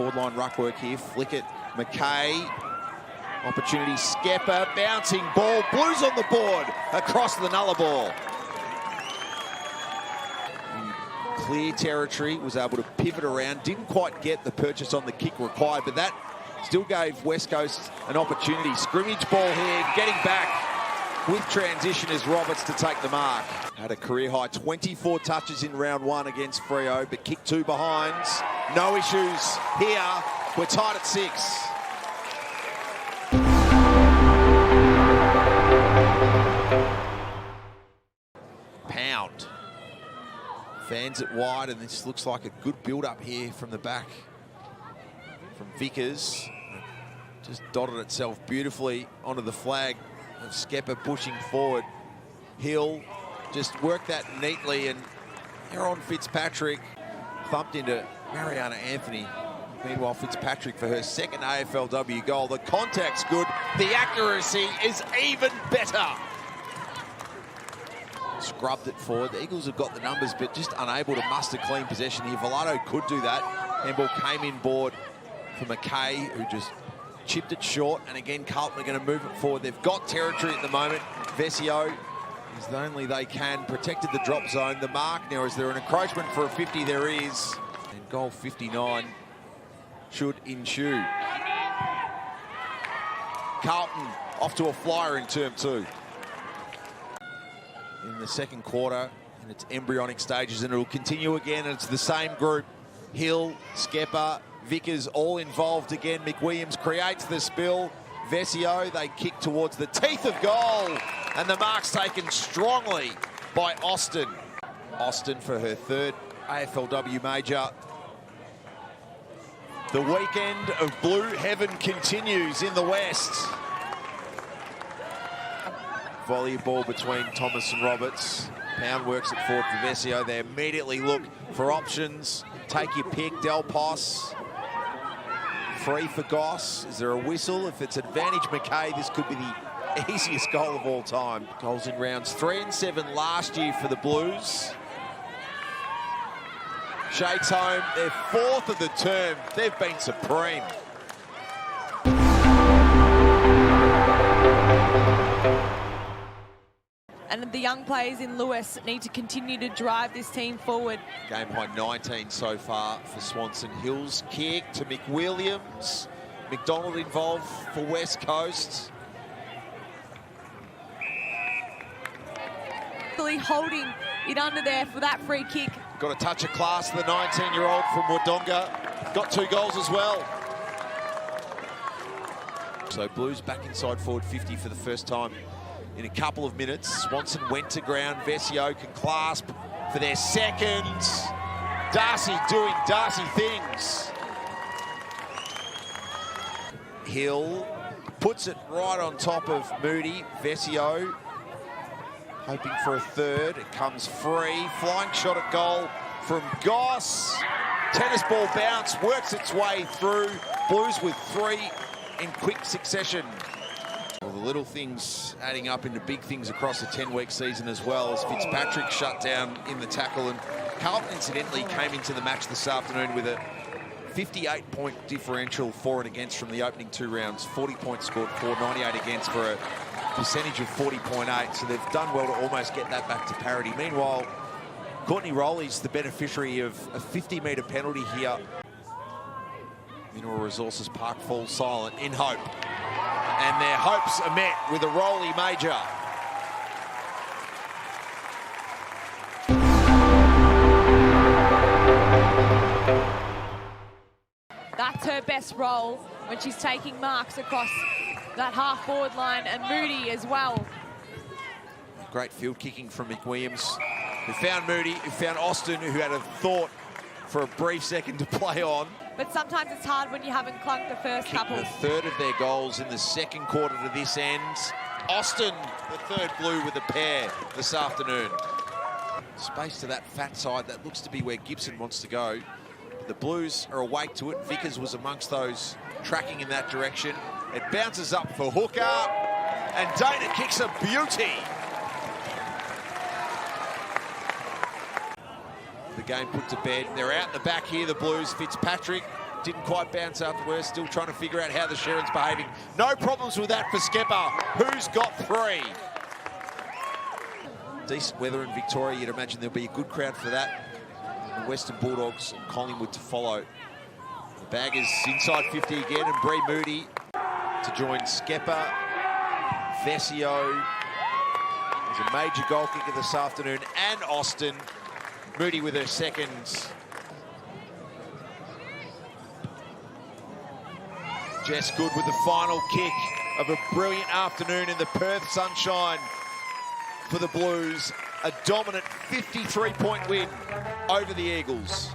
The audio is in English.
Forward line ruck work here. Flick it. McKay. Opportunity. Skepper. Bouncing ball. Blues on the board. Across the Nullarbor. Clear territory. Was able to pivot around. Didn't quite get the purchase on the kick required, but that still gave West Coast an opportunity. Scrimmage ball here. Getting back with transition is Roberts to take the mark. Had a career high 24 touches in round one against Freo, but kicked 2 behinds. No issues here. We're tied at 6. Pound. Fans it wide, and this looks like a good build-up here from the back from Vickers. Just dotted itself beautifully onto the flag. Skepper pushing forward. Hill just worked that neatly, and Aaron Fitzpatrick thumped into Mariana Anthony. Meanwhile, Fitzpatrick for her second AFLW goal. The contact's good. The accuracy is even better. Scrubbed it forward. The Eagles have got the numbers, but just unable to muster clean possession here. Villado could do that. Handball came in board for McKay, who just chipped it short, and again Carlton are going to move it forward. They've got territory at the moment. Vesio, as only they can, protected the drop zone. The mark now, is there an encroachment for a 50? There is. And goal 59 should ensue. Carlton off to a flyer in term 2. In the second quarter, in its embryonic stages, and it'll continue again, and it's the same group. Hill, Skepper, Vickers all involved again. McWilliams creates the spill. Vesio, they kick towards the teeth of goal, and the mark's taken strongly by Austin. Austin for her 3rd AFLW major. The weekend of blue heaven continues in the West. Volleyball between Thomas and Roberts. Pound works it forward for Vesio. They immediately look for options. Take your pick, Del Pos. Free for Goss. Is there a whistle? If it's advantage McKay, this could be the easiest goal of all time. Goals in rounds 3 and 7 last year for the Blues. Shades home, their 4th of the term. They've been supreme. And the young players in Lewis need to continue to drive this team forward. Game high 19 so far for Swanson. Hills kick to McWilliams. McDonald involved for West Coast. Really holding it under there for that free kick. Got a touch of class, the 19-year-old from Wodonga. Got 2 goals as well. So Blues back inside forward 50 for the first time in a couple of minutes. Swanson went to ground. Vesio can clasp for their 2nd. Darcy doing Darcy things. Hill puts it right on top of Moody. Vesio hoping for a 3rd. It comes free. Flying shot at goal from Goss. Tennis ball bounce, works its way through. Blues with 3 in quick succession. Well, the little things adding up into big things across a 10-week season as well, as Fitzpatrick shut down in the tackle. And Carlton, incidentally, came into the match this afternoon with a 58-point differential for and against from the opening 2 rounds. 40 points scored for, 98 against for a percentage of 40.8. So they've done well to almost get that back to parity. Meanwhile, Courtney Rowley's the beneficiary of a 50-metre penalty here. Mineral Resources Park falls silent in hope. And their hopes are met with a Rowley major. That's her best role when she's taking marks across that half-forward line, and Moody as well. Great field kicking from McWilliams, who found Moody, who found Austin, who had a thought for a brief second to play on. But sometimes it's hard when you haven't clunked the first couple. The 3rd of their goals in the second quarter to this end. Austin, the 3rd blue with a pair this afternoon. Space to that fat side, that looks to be where Gibson wants to go. The Blues are awake to it. Vickers was amongst those tracking in that direction. It bounces up for Hooker, and Dana kicks a beauty. The game put to bed. They're out in the back here, the Blues. Fitzpatrick didn't quite bounce out the worst. Still trying to figure out how the Sherrins behaving. No problems with that for Skepper, who's got 3. Decent weather in Victoria. You'd imagine there'll be a good crowd for that. The Western Bulldogs and Collingwood to follow. The Baggers inside 50 again, and Bree Moody to join Skepper. Vesio. There's a major goal kicker this afternoon, and Austin. Moody with her second. Jess Good with the final kick of a brilliant afternoon in the Perth sunshine for the Blues. A dominant 53-point win over the Eagles.